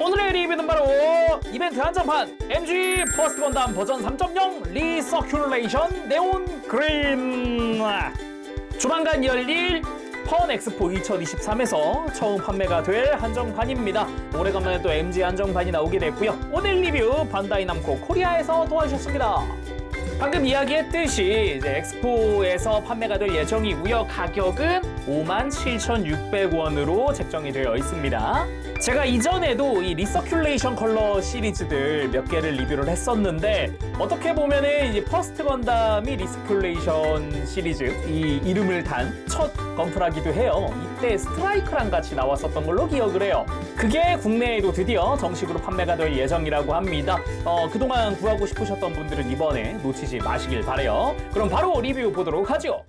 오늘의 리뷰는 바로 이벤트 한정판 MG 퍼스트 건담 버전 3.0 리서큘레이션 네온 그린. 조만간 열릴 펀 엑스포 2023에서 처음 판매가 될 한정판입니다. 오래간만에 또 MG 한정판이 나오게 됐고요. 오늘 리뷰 반다이 남코 코리아에서 도와주셨습니다. 방금 이야기했듯이 이제 엑스포에서 판매가 될 예정이고요. 가격은 57,600원으로 책정이 되어 있습니다. 제가 이전에도 이 리서큘레이션 컬러 시리즈들 몇 개를 리뷰를 했었는데, 어떻게 보면은 이제 퍼스트 건담이 리서큘레이션 시리즈 이 이름을 단 첫 건프라기도 해요. 이때 스트라이크랑 같이 나왔었던 걸로 기억을 해요. 그게 국내에도 드디어 정식으로 판매가 될 예정이라고 합니다. 그동안 구하고 싶으셨던 분들은 이번에 놓치지 마시길 바래요. 그럼 바로 리뷰 보도록 하죠.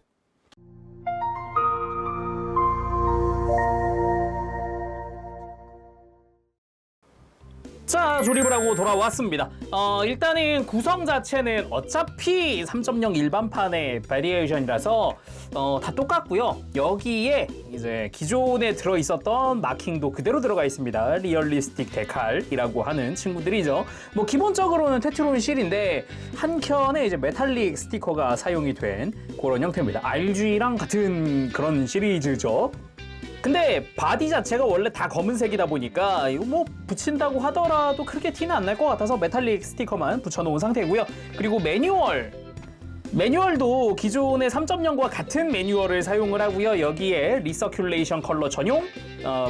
자, 조립을 하고 돌아왔습니다. 일단은 구성 자체는 어차피 3.0 일반판의 바리에이션이라서 다 똑같고요. 여기에 이제 기존에 들어있었던 마킹도 그대로 들어가 있습니다. 리얼리스틱 데칼이라고 하는 친구들이죠. 뭐 기본적으로는 테트론 실인데 한 켠에 이제 메탈릭 스티커가 사용이 된 그런 형태입니다. RG랑 같은 그런 시리즈죠. 근데 바디 자체가 원래 다 검은색이다 보니까 이거 뭐 붙인다고 하더라도 크게 티는 안 날 것 같아서 메탈릭 스티커만 붙여놓은 상태고요. 그리고 매뉴얼도 기존의 3.0과 같은 매뉴얼을 사용을 하고요. 여기에 리서큘레이션 컬러 전용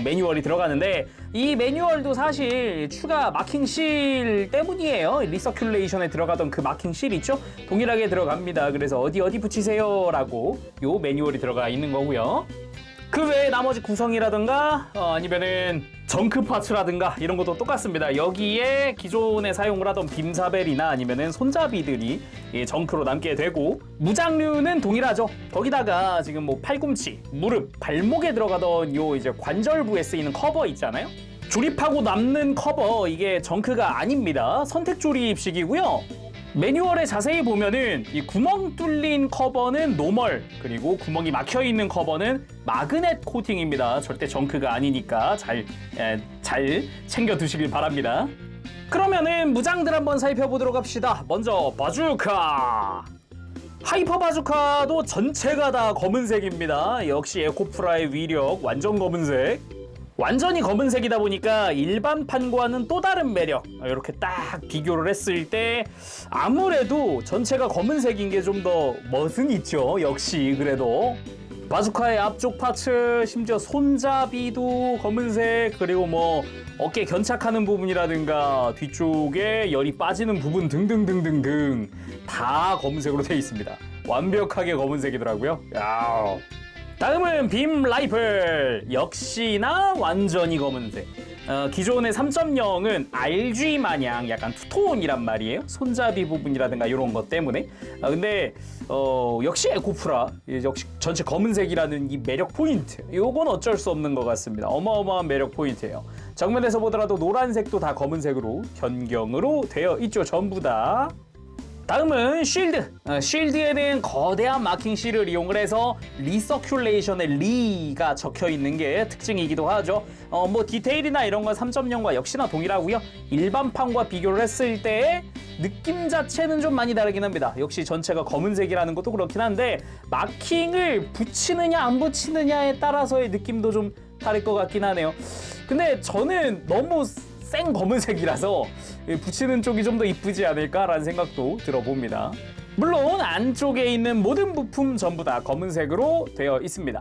매뉴얼이 들어가는데, 이 매뉴얼도 사실 추가 마킹 실 때문이에요. 리서큘레이션에 들어가던 그 마킹 실 있죠? 동일하게 들어갑니다. 그래서 어디 붙이세요 라고 요 매뉴얼이 들어가 있는 거고요. 그 외에 나머지 구성이라든가 아니면은 정크 파츠라든가 이런 것도 똑같습니다. 여기에 기존에 사용을 하던 빔사벨이나 아니면은 손잡이들이 정크로 남게 되고, 무장류는 동일하죠. 거기다가 지금 뭐 팔꿈치, 무릎, 발목에 들어가던 요 이제 관절부에 쓰이는 커버 있잖아요. 조립하고 남는 커버, 이게 정크가 아닙니다. 선택 조립식이고요. 매뉴얼에 자세히 보면은 이 구멍 뚫린 커버는 노멀, 그리고 구멍이 막혀있는 커버는 마그넷 코팅입니다. 절대 정크가 아니니까 잘 챙겨 두시길 바랍니다. 그러면은 무장들 한번 살펴보도록 합시다. 먼저 바주카. 하이퍼 바주카도 전체가 다 검은색입니다. 역시 에코프라의 위력, 완전 검은색. 완전히 검은색이다 보니까 일반판과는 또 다른 매력, 이렇게 딱 비교를 했을 때 아무래도 전체가 검은색인 게 좀 더 멋은 있죠. 역시 그래도 바주카의 앞쪽 파츠, 심지어 손잡이도 검은색, 그리고 뭐 어깨 견착하는 부분이라든가 뒤쪽에 열이 빠지는 부분 등등등등등 다 검은색으로 되어 있습니다. 완벽하게 검은색이더라고요. 야우. 다음은 빔 라이플. 역시나 완전히 검은색. 기존의 3.0은 RG 마냥 약간 투톤이란 말이에요. 손잡이 부분이라든가 이런 것 때문에. 근데 역시 에코프라, 역시 전체 검은색이라는 이 매력 포인트, 요건 어쩔 수 없는 것 같습니다. 어마어마한 매력 포인트예요. 정면에서 보더라도 노란색도 다 검은색으로 변경으로 되어 있죠. 전부 다. 다음은 쉴드. 쉴드에는 거대한 마킹 실을 이용을 해서 리서큘레이션의 리가 적혀 있는 게 특징이기도 하죠. 뭐 디테일이나 이런 건 3.0과 역시나 동일하고요. 일반판과 비교를 했을 때 느낌 자체는 좀 많이 다르긴 합니다. 역시 전체가 검은색이라는 것도 그렇긴 한데, 마킹을 붙이느냐 안 붙이느냐에 따라서의 느낌도 좀 다를 것 같긴 하네요. 근데 저는 너무 생 검은색이라서 붙이는 쪽이 좀 더 이쁘지 않을까라는 생각도 들어봅니다. 물론 안쪽에 있는 모든 부품 전부 다 검은색으로 되어 있습니다.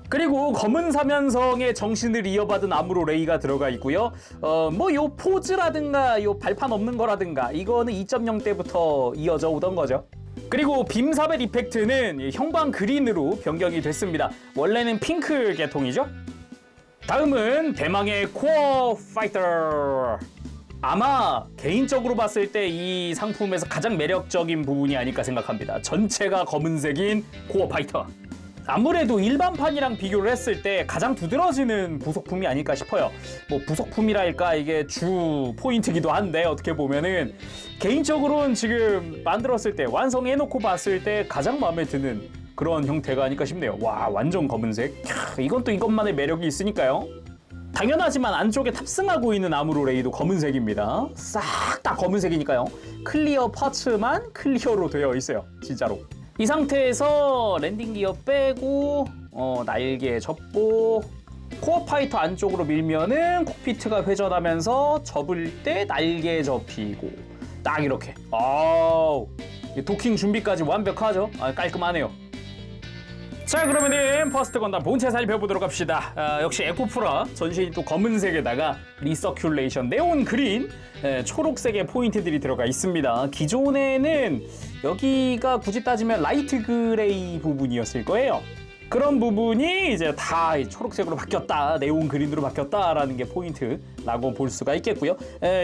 그리고 검은 사면성의 정신을 이어받은 아무로 레이가 들어가 있고요. 뭐 요 포즈라든가 요 발판 없는 거라든가 이거는 2.0 때부터 이어져 오던 거죠. 그리고 빔사벨 이펙트는 형광 그린으로 변경이 됐습니다. 원래는 핑크 계통이죠. 다음은 대망의 코어 파이터. 아마 개인적으로 봤을 때 이 상품에서 가장 매력적인 부분이 아닐까 생각합니다. 전체가 검은색인 코어 파이터. 아무래도 일반판이랑 비교를 했을 때 가장 두드러지는 부속품이 아닐까 싶어요. 뭐 부속품이랄까, 이게 주 포인트기도 한데 어떻게 보면은 개인적으로는 지금 만들었을 때, 완성해놓고 봤을 때 가장 마음에 드는 그런 형태가 아닐까 싶네요. 와, 완전 검은색. 이건 또 이것만의 매력이 있으니까요. 당연하지만 안쪽에 탑승하고 있는 아무로레이도 검은색입니다. 싹 다 검은색이니까요. 클리어 파츠만 클리어로 되어 있어요. 진짜로. 이 상태에서 랜딩 기어 빼고 날개 접고 코어 파이터 안쪽으로 밀면은 콕피트가 회전하면서 접을 때 날개 접히고 딱 이렇게. 도킹 준비까지 완벽하죠? 깔끔하네요. 자, 그러면은 퍼스트 건담 본체 살펴보도록 합시다. 역시 에코프라 전신이 또 검은색에다가 리서큘레이션 네온 그린 초록색의 포인트들이 들어가 있습니다. 기존에는 여기가 굳이 따지면 라이트 그레이 부분이었을 거예요. 그런 부분이 이제 다 초록색으로 바뀌었다, 네온 그린으로 바뀌었다라는 게 포인트라고 볼 수가 있겠고요.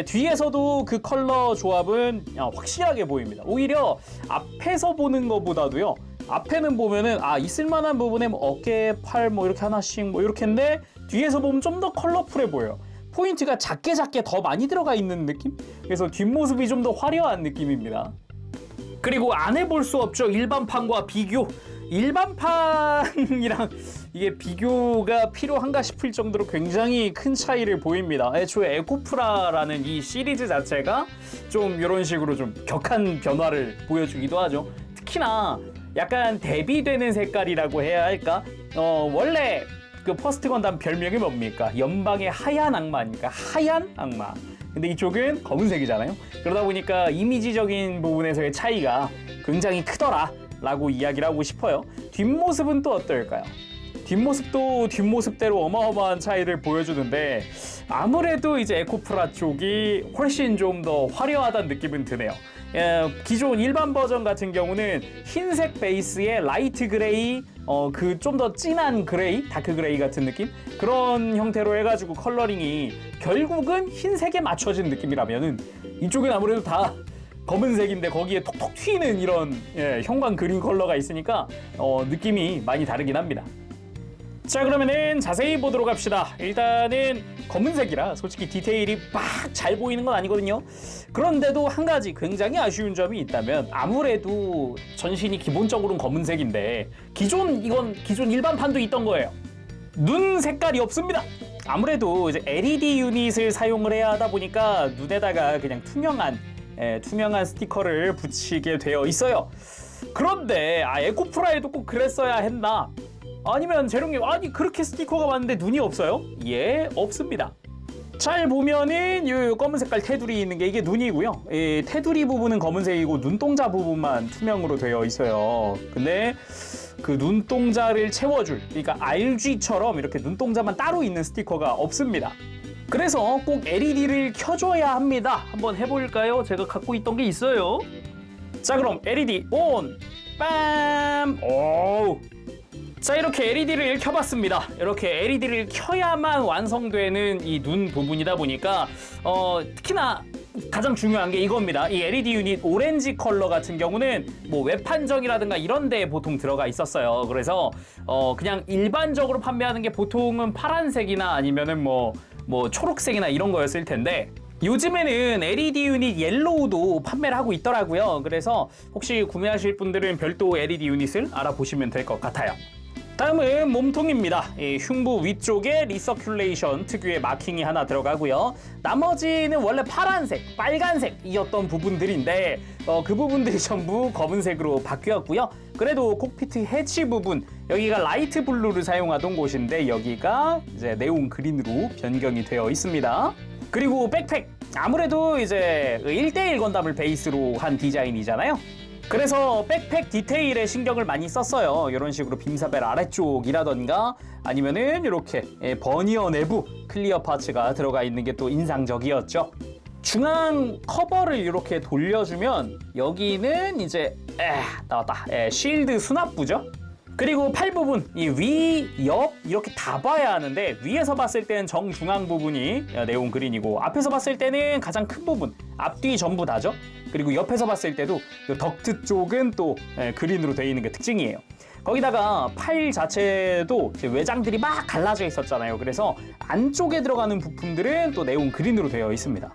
뒤에서도 그 컬러 조합은 확실하게 보입니다. 오히려 앞에서 보는 것보다도요. 앞에는 보면은 있을만한 부분에 뭐 어깨, 팔 뭐 이렇게 하나씩 뭐 이렇게인데 뒤에서 보면 좀 더 컬러풀해 보여요. 포인트가 작게 더 많이 들어가 있는 느낌? 그래서 뒷모습이 좀 더 화려한 느낌입니다. 그리고 안 해볼 수 없죠. 일반판과 비교. 일반판이랑 이게 비교가 필요한가 싶을 정도로 굉장히 큰 차이를 보입니다. 애초에 에코프라라는 이 시리즈 자체가 좀 이런 식으로 좀 격한 변화를 보여주기도 하죠. 특히나 약간 대비되는 색깔이라고 해야 할까? 원래 그 퍼스트 건담 별명이 뭡니까? 연방의 하얀 악마니까 하얀 악마. 근데 이쪽은 검은색이잖아요. 그러다 보니까 이미지적인 부분에서의 차이가 굉장히 크더라 라고 이야기를 하고 싶어요. 뒷모습은 또 어떨까요? 뒷모습도 뒷모습대로 어마어마한 차이를 보여주는데 아무래도 이제 에코프라 쪽이 훨씬 좀 더 화려하다는 느낌은 드네요. 기존 일반 버전 같은 경우는 흰색 베이스에 라이트 그레이, 그 좀 더 진한 그레이, 다크 그레이 같은 느낌? 그런 형태로 해가지고 컬러링이 결국은 흰색에 맞춰진 느낌이라면은 이쪽은 아무래도 다 검은색인데 거기에 톡톡 튀는 이런 형광 그린 컬러가 있으니까 느낌이 많이 다르긴 합니다. 자, 그러면은 자세히 보도록 합시다. 일단은 검은색이라 솔직히 디테일이 막 잘 보이는 건 아니거든요. 그런데도 한 가지 굉장히 아쉬운 점이 있다면 아무래도 전신이 기본적으로는 검은색인데 기존 일반판도 있던 거예요. 눈 색깔이 없습니다. 아무래도 이제 LED 유닛을 사용을 해야 하다 보니까 눈에다가 그냥 투명한 스티커를 붙이게 되어 있어요. 그런데 에코프라에도 꼭 그랬어야 했나? 아니면 재롱님 그렇게 스티커가 많은데 눈이 없어요? 예, 없습니다. 잘 보면은 요 검은 색깔 테두리 있는 게 이게 눈이고요. 테두리 부분은 검은색이고 눈동자 부분만 투명으로 되어 있어요. 근데 그 눈동자를 채워줄, 그러니까 RG처럼 이렇게 눈동자만 따로 있는 스티커가 없습니다. 그래서 꼭 LED를 켜줘야 합니다. 한번 해볼까요? 제가 갖고 있던 게 있어요. 자, 그럼 LED 온! 빰! 오! 자, 이렇게 LED를 켜봤습니다. 이렇게 LED를 켜야만 완성되는 이 눈 부분이다 보니까 특히나 가장 중요한 게 이겁니다. 이 LED 유닛 오렌지 컬러 같은 경우는 뭐 웹판정이라든가 이런 데에 보통 들어가 있었어요. 그래서 그냥 일반적으로 판매하는 게 보통은 파란색이나 아니면은 뭐 초록색이나 이런 거였을 텐데 요즘에는 LED 유닛 옐로우도 판매를 하고 있더라고요. 그래서 혹시 구매하실 분들은 별도 LED 유닛을 알아보시면 될 것 같아요. 다음은 몸통입니다. 흉부 위쪽에 리서큘레이션 특유의 마킹이 하나 들어가고요. 나머지는 원래 파란색, 빨간색이었던 부분들인데 그 부분들이 전부 검은색으로 바뀌었고요. 그래도 콕피트 해치 부분, 여기가 라이트 블루를 사용하던 곳인데 여기가 이제 네온 그린으로 변경이 되어 있습니다. 그리고 백팩, 아무래도 이제 1대1 건담을 베이스로 한 디자인이잖아요. 그래서 백팩 디테일에 신경을 많이 썼어요. 이런 식으로 빔사벨 아래쪽이라던가 아니면은 이렇게 버니어 내부 클리어 파츠가 들어가 있는 게 또 인상적이었죠. 중앙 커버를 이렇게 돌려주면 여기는 이제 나왔다. 쉴드 수납부죠. 그리고 팔 부분, 이 위, 옆 이렇게 다 봐야 하는데 위에서 봤을 때는 정중앙 부분이 네온 그린이고 앞에서 봤을 때는 가장 큰 부분, 앞뒤 전부 다죠. 그리고 옆에서 봤을 때도 덕트 쪽은 또 그린으로 되어 있는 게 특징이에요. 거기다가 팔 자체도 외장들이 막 갈라져 있었잖아요. 그래서 안쪽에 들어가는 부품들은 또 네온 그린으로 되어 있습니다.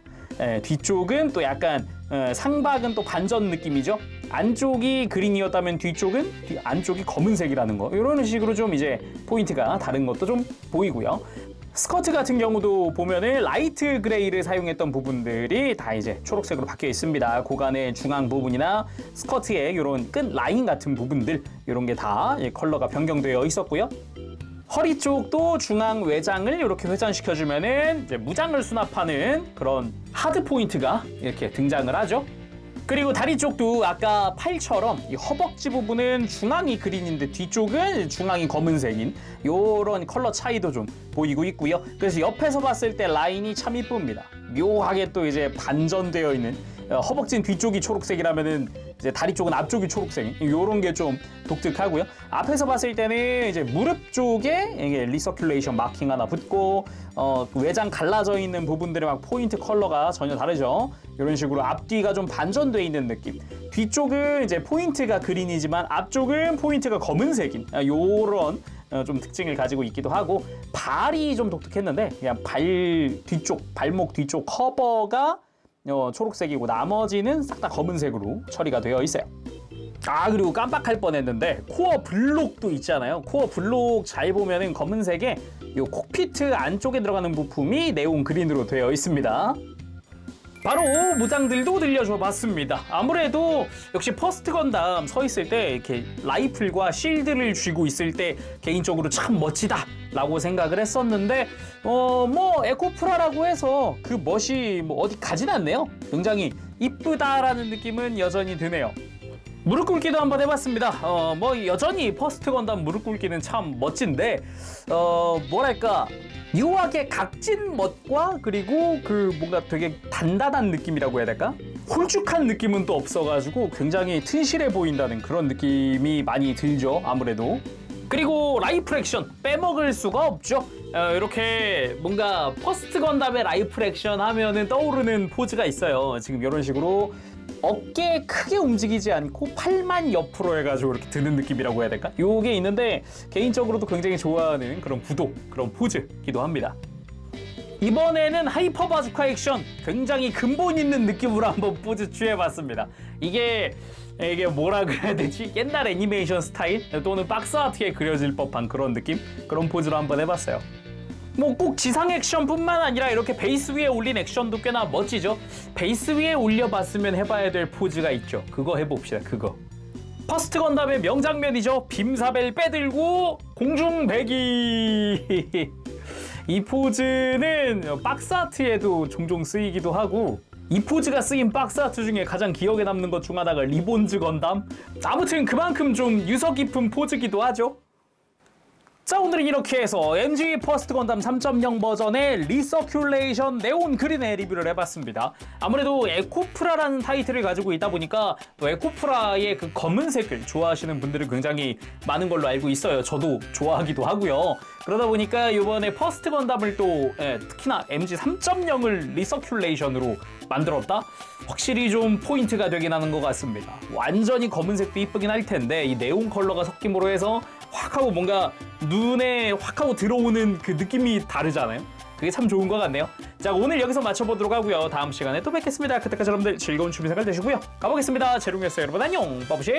뒤쪽은 또 약간 상박은 또 반전 느낌이죠. 안쪽이 그린이었다면 뒤쪽은 안쪽이 검은색이라는 거, 이런 식으로 좀 이제 포인트가 다른 것도 좀 보이고요. 스커트 같은 경우도 보면은 라이트 그레이를 사용했던 부분들이 다 이제 초록색으로 바뀌어 있습니다. 고간의 중앙 부분이나 스커트의 이런 끈 라인 같은 부분들 이런 게 다 컬러가 변경되어 있었고요. 허리 쪽도 중앙 외장을 이렇게 회전시켜주면은 이제 무장을 수납하는 그런 하드 포인트가 이렇게 등장을 하죠. 그리고 다리 쪽도 아까 팔처럼 이 허벅지 부분은 중앙이 그린인데 뒤쪽은 중앙이 검은색인 요런 컬러 차이도 좀 보이고 있고요. 그래서 옆에서 봤을 때 라인이 참 이쁩니다. 묘하게 또 이제 반전되어 있는 허벅지는 뒤쪽이 초록색이라면은 이제 다리 쪽은 앞쪽이 초록색 요런 게 좀 독특하고요. 앞에서 봤을 때는 이제 무릎 쪽에 이게 리서큘레이션 마킹 하나 붙고 외장 갈라져 있는 부분들의 막 포인트 컬러가 전혀 다르죠. 이런 식으로 앞뒤가 좀 반전돼 있는 느낌. 뒤쪽은 이제 포인트가 그린이지만 앞쪽은 포인트가 검은색인 요런 좀 특징을 가지고 있기도 하고 발이 좀 독특했는데 그냥 발목 뒤쪽 커버가 초록색이고 나머지는 싹 다 검은색으로 처리가 되어 있어요. 그리고 깜빡할 뻔했는데 코어 블록도 있잖아요. 코어 블록 잘 보면은 검은색에 요 콕피트 안쪽에 들어가는 부품이 네온 그린으로 되어 있습니다. 바로 무장들도 들려줘 봤습니다. 아무래도 역시 퍼스트 건담 서 있을 때 이렇게 라이플과 실드를 쥐고 있을 때 개인적으로 참 멋지다 라고 생각을 했었는데 뭐 에코프라라고 해서 그 멋이 뭐 어디 가진 않네요. 굉장히 이쁘다라는 느낌은 여전히 드네요. 무릎 꿇기도 한번 해봤습니다. 뭐 여전히 퍼스트 건담 무릎 꿇기는 참 멋진데 뭐랄까 묘하게 각진 멋과 그리고 그 뭔가 되게 단단한 느낌이라고 해야 될까? 홀쭉한 느낌은 또 없어가지고 굉장히 튼실해 보인다는 그런 느낌이 많이 들죠. 아무래도. 그리고 라이플 액션 빼먹을 수가 없죠. 이렇게 뭔가 퍼스트 건담의 라이플 액션 하면은 떠오르는 포즈가 있어요. 지금 이런 식으로 어깨 크게 움직이지 않고 팔만 옆으로 해가지고 이렇게 드는 느낌이라고 해야 될까? 요게 있는데 개인적으로도 굉장히 좋아하는 그런 구도, 그런 포즈기도 합니다. 이번에는 하이퍼 바주카 액션 굉장히 근본 있는 느낌으로 한번 포즈 취해봤습니다. 이게 뭐라 그래야 되지? 옛날 애니메이션 스타일 또는 박스 아트에 그려질 법한 그런 느낌? 그런 포즈로 한번 해봤어요. 뭐 꼭 지상 액션뿐만 아니라 이렇게 베이스 위에 올린 액션도 꽤나 멋지죠. 베이스 위에 올려봤으면 해봐야 될 포즈가 있죠. 그거 해봅시다. 그거. 퍼스트 건담의 명장면이죠. 빔사벨 빼들고 공중 배기. 이 포즈는 박스 아트에도 종종 쓰이기도 하고 이 포즈가 쓰인 박스 아트 중에 가장 기억에 남는 것 중 하나가 리본즈 건담. 아무튼 그만큼 좀 유서 깊은 포즈기도 하죠. 자, 오늘은 이렇게 해서 MG 퍼스트 건담 3.0 버전의 리서큘레이션 네온 그린의 리뷰를 해봤습니다. 아무래도 에코프라라는 타이틀을 가지고 있다 보니까 또 에코프라의 그 검은색을 좋아하시는 분들은 굉장히 많은 걸로 알고 있어요. 저도 좋아하기도 하고요. 그러다 보니까 이번에 퍼스트 건담을 또 특히나 MG 3.0을 리서큘레이션으로 만들었다? 확실히 좀 포인트가 되긴 하는 것 같습니다. 완전히 검은색도 이쁘긴 할 텐데 이 네온 컬러가 섞임으로 해서 확 하고 뭔가 눈에 확 하고 들어오는 그 느낌이 다르잖아요. 그게 참 좋은 것 같네요. 자, 오늘 여기서 마쳐보도록 하고요. 다음 시간에 또 뵙겠습니다. 그때까지 여러분들 즐거운 취미 생활 되시고요. 가보겠습니다. 재롱이었어요. 여러분 안녕. 빠부시.